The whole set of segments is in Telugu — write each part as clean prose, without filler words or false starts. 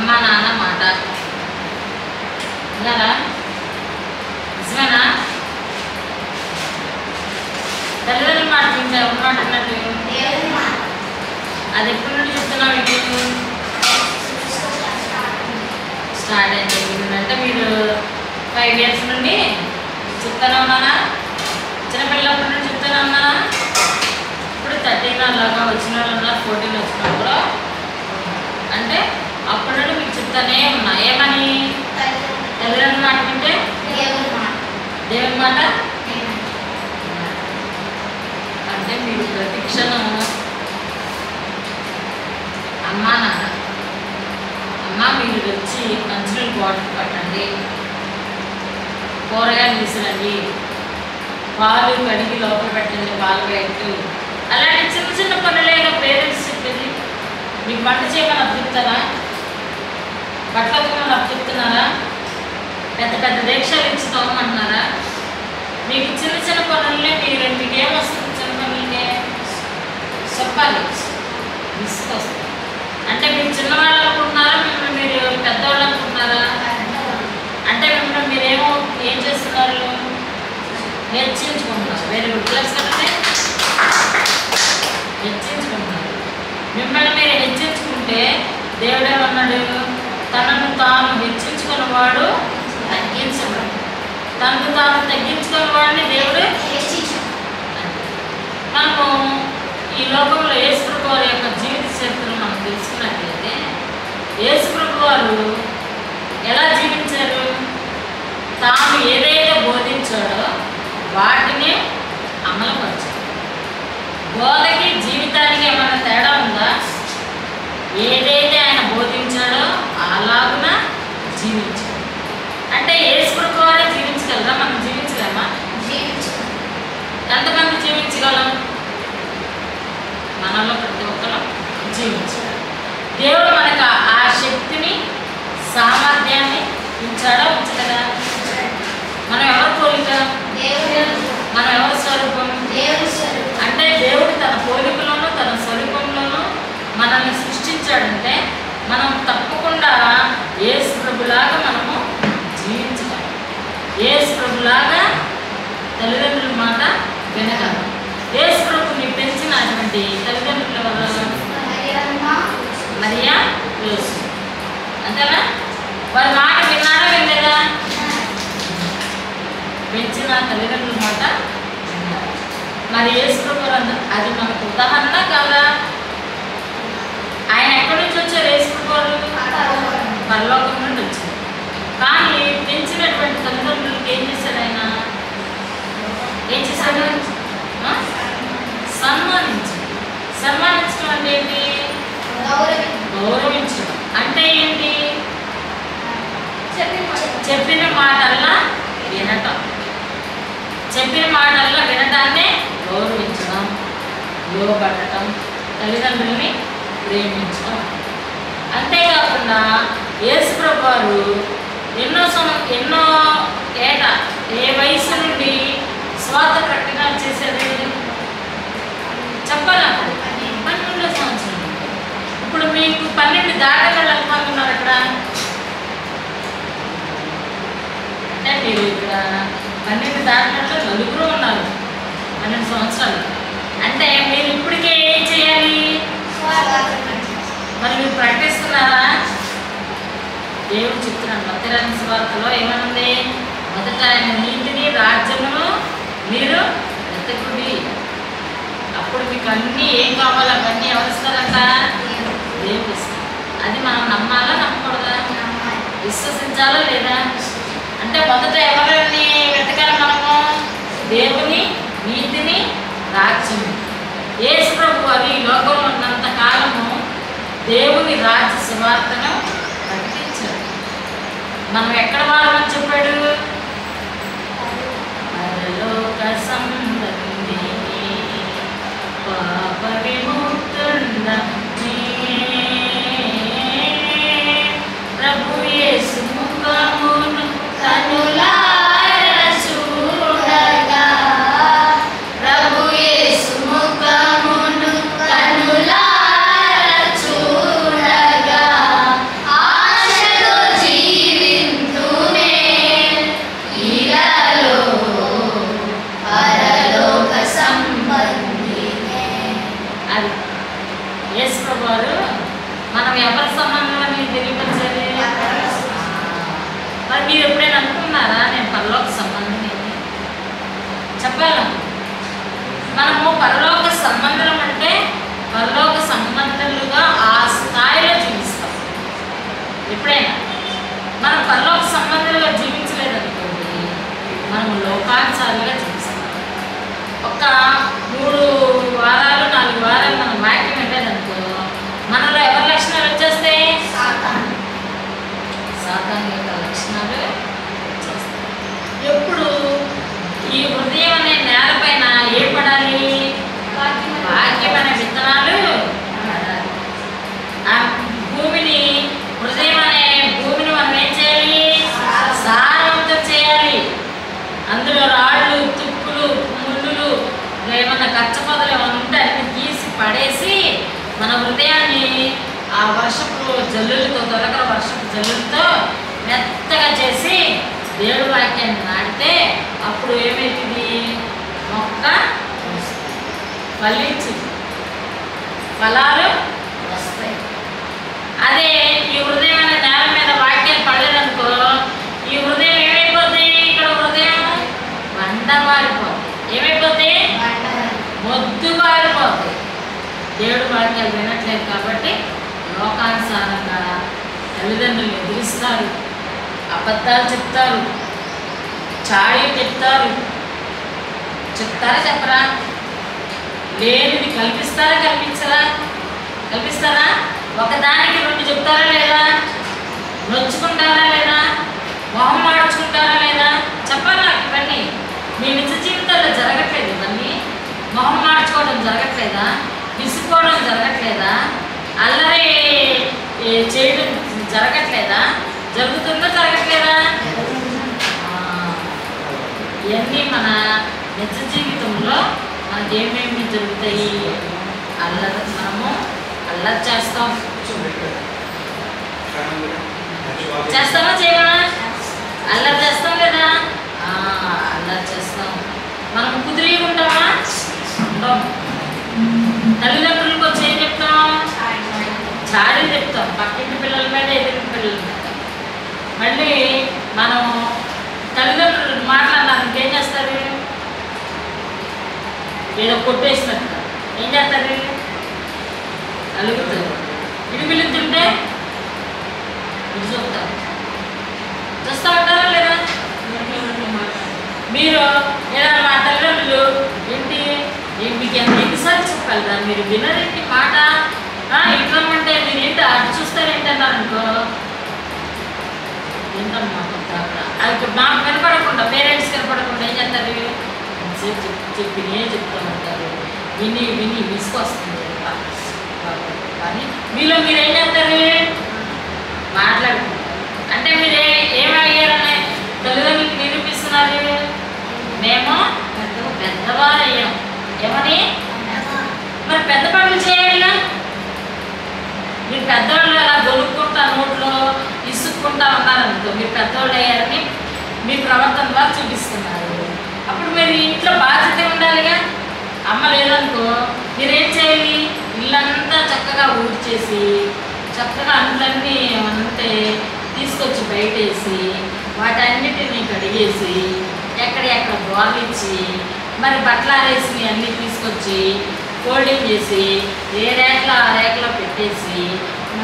అమ్మ నాన్న మాట విన్నారా? నిజమేనా? తల్లిదండ్రుల మాట వింటే ఎవరి మాట అన్నట్టు? అది ఎప్పటి నుండి చెప్తున్నావు? మీకు స్టార్ట్ అయింది అంటే మీరు 5 years నుండి చెప్తానే ఉన్నానా? చిన్నపిల్లప్పటి నుండి చెప్తానే ఉన్నానా? ఇప్పుడు 13 అలాగా వచ్చిన వాళ్ళు ఉన్నారు, 14 వచ్చిన వాళ్ళు కూడా. అంటే అప్పటి నుండి మీకు చెప్తానే ఉన్నా. ఏమని? తల్లిదండ్రుల మాట వింటే దేవుని మాట. అంటే మీరు ప్రతి క్షణం అమ్మా నాన్న, అమ్మ మీరు వచ్చి మంచినీళ్ళు బాటిల్ పట్టండి, కూరగాయలు తీసుకురండి, పాలు కడిగి లోపల పెట్టండి, పాలు పెట్టు, అలాంటి చిన్న చిన్న పనులేగా పేరెంట్స్ చెప్పేది. మీకు వంట చేయమని అప్పచెప్తారా? బట్టలు ఉతకమని అప్పచెప్తున్నారా? పెద్ద పెద్ద దీక్షలు ఇచ్చి తోమంటున్నారా? మీకు చిన్న చిన్న పనులే మీకు ఏమొస్తుంది? చిన్న పనులకే చెప్పాలి, తీసుకొస్తుంది. అంటే మీరు చిన్నవాళ్ళు అనుకుంటున్నారా? మిమ్మల్ని మీరు పెద్దవాళ్ళు అనుకుంటున్నారా? అంటే మిమ్మల్ని మీరేమో ఏం చేస్తున్నారు? హెచ్చించుకుంటున్నారు. Very good. క్లాస్ కదండి, హెచ్చించుకుంటున్నారు. మిమ్మల్ని మీరు హెచ్చించుకుంటే దేవుడు ఏమన్నాడు? తనను తాను హెచ్చించుకున్నవాడు తగ్గించబడు, తనను తాను తగ్గించుకున్న వాడిని దేవుడు హెచ్చించు. మనము ఈ లోకంలో యేసుప్రభు వారి యొక్క జీవిత చరిత్రను మనం తెలుసుకున్నట్లయితే యేసుప్రభు వారు ఎలా జీవించారు? తాను ఏదైతే బోధించాడో వాటిని అమలుపరిచాడు. బోధకి జీవితానికి ఏమైనా తేడా ఉందా? ఏదైతే ఆయన బోధించాడో అలాగున జీవించాడు. అంటే యేసుప్రభు వారే జీవించగలరా? మనం జీవించలేమా? ఎంతమంది జీవించగలం? మనలో ప్రతి ఒక్కరు జీవించాలి. దేవుడు మనకు ఆ శక్తిని, సామర్థ్యాన్ని ఉంచాడా? ఉంచలేదా? మనం ఎవరి పోలిక? మనం ఎవరి స్వరూపం? అంటే దేవుడు తన పోలికలోనూ తన స్వరూపంలోనూ మనల్ని సృష్టించాడంటే మనం తప్పకుండా యేసు ప్రభులాగా మనము జీవించగలం. యేసు ప్రభులాగా తల్లిదండ్రుల మాట వినగలం. యేసు ప్రభుని పెంచినటువంటి తల్లిదండ్రుల వల్ల మరియా, యోసేపు, అంతేనా? వారి మాట విన్నారా? వినలేదా? పెంచిన తల్లిదండ్రుల మాట విన్నారు. మరి యేసు ప్రభు అది మనకు ఉదాహరణ కాదా? ఆయన ఎక్కడి నుంచి వచ్చారు? యేసు ప్రభు పరలోకం నుండి వచ్చారు. కానీ పెంచినటువంటి తల్లిదండ్రులకి ఏం చేశారు? ఆయన ఏం చేశారు? సన్మానించారు. సన్మానించడం అంటే ఏంటి? గౌరవించడం. అంటే ఏంటి? చెప్పిన మాటల్లా వినటం. చెప్పిన మాటల్లా వినటాన్నే గౌరవించడం, లోబడటం, తల్లిదండ్రుల్ని ప్రేమించడం. అంతేకాకుండా యేసుప్రభు వారు ఎన్నో ఏట ఏ వయసు నుండి స్వార్థ ప్రకటన చేసేది? చెప్పాలా? 12 సంవత్సరాలు. ఇప్పుడు మీకు 12 దాటే వాళ్ళు ఎంతమంది ఉన్నారు అక్కడ? అంటే మీరు ఇక్కడ 12 దాటినట్లు నలుగురు ఉన్నారు 12 సంవత్సరాలు. అంటే మీరు ఇప్పటికే ఏం చేయాలి? మరి మీరు ప్రకటిస్తున్నారా? దేవుడు చెప్తున్నాడు మత్తయి సువార్తలో ఏమనుంది? మొదట ఆయన నీతిని రాజ్యమును మీరు వెతకుడి, అప్పుడు మీకు అన్నీ ఏం కావాలో అవన్నీ ఎవరిస్తారంట? దేవుడు ఇస్తారు. అది మనం నమ్మాలా నమ్మకూడదా? విశ్వసించాలా లేదా? అంటే మొదట ఎవరిని వెతకాలి మనము? దేవుని నీతిని, రాజ్యము. యేసు ప్రభు వారు ఈ లోకంలో ఉన్నంత కాలము దేవుని రాజ్య సువార్తను ప్రకటించారు. మనం ఎక్కడ వాడమని చెప్పాడు? పరలోక సంబంధి పాప విముక్తున్న ప్రభు యేసు ముఖమును కనులారా చూడగా, ప్రభు యేసు ముఖమును కనులారా చూడగా ఆశ ఎవరి సంబంధంలో మీకు తెలియపరిచేది? మరి మీరు ఎప్పుడైనా అనుకున్నారా నేను పరలోక సంబంధం ఏంటి చెప్పాలా? మనము పరలోక సంబంధం అంటే పరలోక సంబంధాలుగా ఆ స్థాయిలో జీవిస్తాం. ఎప్పుడైనా మనం పరలోక సంబంధాలుగా జీవించలేదనుకోండి, మనము లోకానుసారులుగా జీవిస్తాం. ఒక 3 వారాలు 4 వారాలు మనం వాక్యం పెట్టేదనుకో, మనలో ఎవరి లక్షణాలు వచ్చేస్తాయి? సాతాను యొక్క లక్షణాలు వచ్చేస్తాయి. ఎప్పుడు ఈ హృదయం అనే నేలపైన ఏం పడాలి? వాక్యం అనే విత్తనాలు పడాలి. ఆ భూమిని, హృదయం అనే భూమిని మనం ఏం చేయాలి? సారవంతం చేయాలి. అందులో రాళ్ళు, తుప్పులు, ముళ్ళులు, ఏమన్నా కచ్చపదలు ఏమన్నా ఉంటే అన్ని తీసి పడేసి మన హృదయాన్ని ఆ వర్షపు జల్లులతో, త్వరగా వర్షపు జల్లులతో మెత్తగా చేసి దేవుడి వాక్యాన్ని నాటితే అప్పుడు ఏమవుతుంది? మొక్క ఫలించి ఫలాలు వస్తాయి. అదే ఈ హృదయం అనే నేల మీద వాక్యాలు పడలేదనుకో, ఈ హృదయం ఏమైపోతుంది? ఇక్కడ హృదయం వండబారిపోతుంది. ఏమైపోతుంది? మొద్దుబారిపోతుంది. దేవుడు వాక్యాలు వినట్లేదు కాబట్టి లోకానుసారంగా తల్లిదండ్రులు ఎదిరిస్తారు, అబద్ధాలు చెప్తారు, చాడీ చెప్తారు. చెప్తారా చెప్పరా? లేనిది కల్పిస్తారా కల్పించరా? కల్పిస్తారా? ఒకదానికి 2 చెప్తారా లేదా? నొచ్చుకుంటారా లేదా? మొహం మార్చుకుంటారా లేదా? చెప్పాలా? ఇవన్నీ మీ నిజ జీవితాల్లో జరగట్లేదు. ఇవన్నీ మొహం మార్చుకోవడం జరగట్లేదా? విసుకోవడం జరగట్లేదా? అల్లరి చేయడం జరగట్లేదా? జరుగుతుందో జరగట్లేదా? ఇవన్నీ మన నిజ జీవితంలో మనకి ఏమేమి జరుగుతాయి? అల్లరి, మనము అల్లరి చేస్తామా చేయమా? అల్లరి చేస్తాం లేదా? అల్లరి చేస్తాం. మనం కుదిరి ఉంటామా? ఉంటాం. తల్లిదండ్రులకు వచ్చి ఏం చెప్తాం? చాడీ చెప్తాం. పక్కింటి పిల్లల మీద, ఎదురింటి పిల్లల మీద. మళ్ళీ మనం తల్లిదండ్రులు మాట్లాడడానికి ఏం చేస్తారు? ఏదో కొట్టేసినట్టు ఏం చేస్తారు? అలుగుతారు. ఇటు పిలుతుంటే ఇటు చూస్తారు. చూస్తూ ఉంటారా లేదా? మీరు ఏదైనా మా తల్లిదండ్రులు ఏంటి మీకు ఎన్నిసార్లు చెప్పాలిరా, మీరు వినరేంటి మాట? ఇట్లమ్మంటే మీరు ఏంటి అటు చూస్తారేంటన్నారు అనుకో, ఏంటమ్మా అది మాకు కనపడకుండా, పేరెంట్స్ కనపడకుండా ఏం చేస్తారు? చెప్పినే చెప్తూ ఉంటారు. విని విని విసుకొస్తుంది. కానీ మీలో మీరు ఏం చేస్తారు? మాట్లాడుకుంటారు. అంటే మీరు ఏమయ్యారని తల్లిదండ్రులకు నిరూపిస్తున్నారు? మేము పెద్దవారు అయ్యాం. ఏమని? మరి పెద్ద పనులు చేయాలిగా. మీరు పెద్దవాళ్ళు అలా దొరుకుకుంటా నోట్లో ఇసుక్కుంటా ఉన్నారనుకో, మీరు పెద్దవాళ్ళు అయ్యారని మీ ప్రవర్తన ద్వారా చూపిస్తున్నారు. అప్పుడు మీరు ఇంట్లో బాధ్యత ఉండాలిగా. అమ్మ లేదనుకో, మీరేం చేయాలి? ఇల్లంతా చక్కగా ఊడ్చేసి, చక్కగా అంట్లన్నీ ఏమన్నుంటే తీసుకొచ్చి బయటేసి, వాటన్నిటిని కడిగేసి, ఎక్కడెక్కడ గోర్లిచ్చి, మరి బట్టలు ఆరేసి అన్నీ తీసుకొచ్చి ఫోల్డింగ్ చేసి ఏ రేఖలో ఆ రేఖలో పెట్టేసి,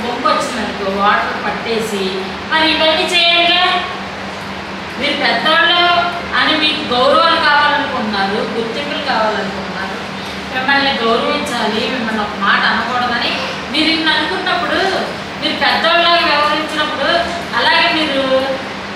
బొంగు వచ్చిందనుకో వాటర్ పట్టేసి, మరి ఇవన్నీ చేయాలిగా. మీరు పెద్దవాళ్ళు అని మీకు గౌరవాలు కావాలనుకుంటున్నారు, గుర్తింపులు కావాలనుకుంటున్నారు, మిమ్మల్ని గౌరవించాలి, మిమ్మల్ని ఒక మాట అనకూడదని మీరు ఇన్ని అనుకున్నప్పుడు, మీరు పెద్దవాళ్ళగా వ్యవహరించినప్పుడు, అలాగే మీరు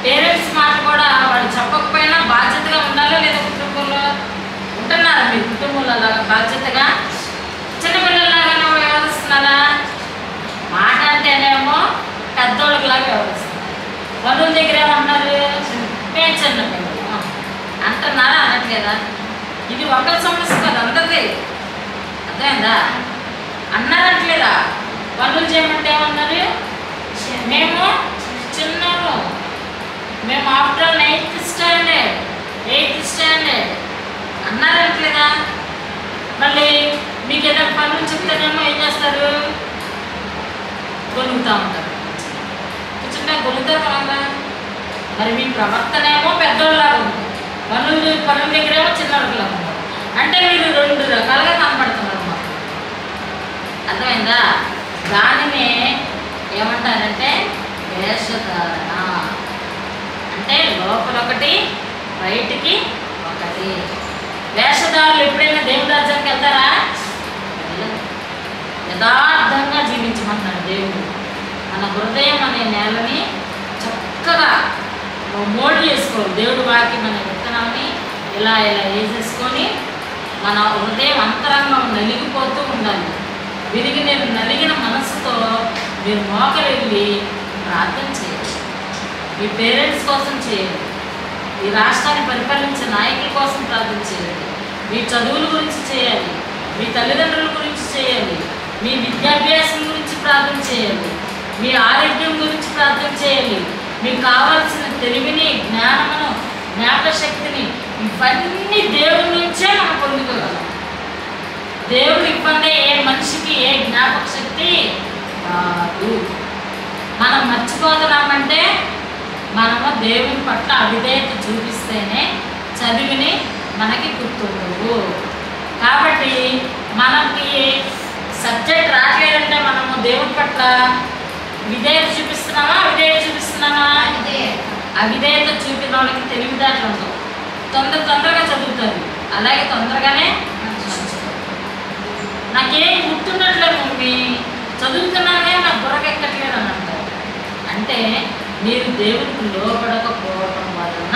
పేరెంట్స్ మాట కూడా వాళ్ళు చెప్పకపోయినా బాధ్యతగా ఉండాలా లేదా? కుటుంబంలో ఉంటున్నారా మీరు? కుటుంబంలో అలాగా బాధ్యతగా చిన్నపిల్లలాగానే వ్యవహరిస్తున్నారా? మాట అంటేనేమో పెద్దోళ్ళకిలాగా వ్యవహరిస్తున్నారు. పనుల దగ్గర ఏమన్నారు? మేము చిన్నపిల్లలు అంటున్నారా? అనట్లేదా? ఇది ఒకరి సమస్య కాదు, అందరిది. అర్థమైందా? అన్నారట్లేదా? పనులు చేయమంటే ఏమన్నారు? మేము చిన్నోళ్ళు, మేము after 9th standard 8th standard అన్నారట్లేదా? మళ్ళీ మీకు ఏదైనా పనులు చెప్తేనేమో ఏం చేస్తారు? కొనుగుతా ఉంటారు. కూర్చుంటే గొలుగుతారు కదా. మరి మీ ప్రవర్తన ఏమో పెద్దోళ్ళలాగా ఉంది, పనుల దగ్గరేమో చిన్నవాళ్ళలాగా ఉంటారు. అంటే మీరు 2 రకాలుగా కనపడుతున్నారు మాకు. అర్థమైందా? దానినే ఏమంటారంటే వేషధారణ. అంటే లోపల ఒకటి, బయటికి ఒకటి. వేషధారులు ఎప్పుడైనా దేవుడి రాజ్యానికి వెళ్తారా? యథార్థంగా జీవించమన్నాడు దేవుడు. మన హృదయం అనే నేలని చక్కగా మోల్డ్ చేసుకోవాలి. దేవుడు వాక్యం అనే విత్తనాన్ని ఇలా వేసేసుకొని మన హృదయం అంతరంగం నలిగిపోతూ ఉండాలి. నలిగిన మనసుతో మీరు మోకరిల్లి ప్రార్థన చేయాలి. మీ పేరెంట్స్ కోసం చేయాలి, ఈ రాష్ట్రాన్ని పరిపాలించే నాయకుల కోసం ప్రార్థన చేయాలి, మీ చదువుల గురించి చేయాలి, మీ తల్లిదండ్రుల గురించి చేయాలి, మీ విద్యాభ్యాసం గురించి ప్రార్థన చేయాలి, మీ ఆరోగ్యం గురించి ప్రార్థన చేయాలి, మీకు కావాల్సిన తెలివిని, జ్ఞానమును, జ్ఞాపశక్తిని ఇవన్నీ దేవుడి నుంచే మనం పొందుకోగలం. దేవుడు ఇవ్వండి ఏ మనిషికి ఏ జ్ఞాపక శక్తి కాదు. మనం మర్చిపోతున్నామంటే మనము దేవుని పట్ల అవిధేయత చూపిస్తేనే చదివిని మనకి గుర్తుండవు. కాబట్టి మనకి సబ్జెక్ట్ రావట్లేదంటే మనము దేవుని పట్ల విధేయత చూపిస్తున్నామా, అవిధేయత చూపిస్తున్నామా? అవిధేయత చూపిన వాళ్ళకి తెలివితేటలు ఉండవు, తొందరగా చదువుతారు, అలాగే తొందరగానే నాకేం గుర్తుండట్లేదు మమ్మీ, చదువుతున్నానే నాకు బుర్రకెక్కట్లేదు అని అంటారు. అంటే మీరు దేవుడికి లోపడకపోవడం వలన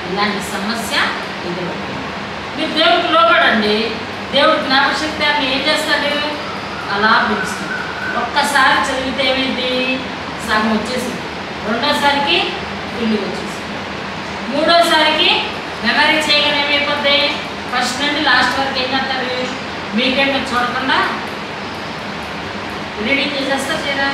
ఇలాంటి సమస్య ఎదురవుతుంది. మీరు దేవుడికి లోపడండి, దేవుడి జ్ఞాపకశక్తి అని ఏం చేస్తాడు? అలా పిలుస్తాడు. ఒక్కసారి చదివితే ఏమైంది? సగం వచ్చేసింది. రెండోసారికి ఫుల్గా వచ్చేసింది. మూడోసారికి మెమరీ చేయగానే ఏమైపోద్ది? ఫస్ట్ నుండి లాస్ట్ వరకు ఏం చేస్తారు? మీకేం చూడకుండా రీడింగ్ చేసేస్తా చేయరా?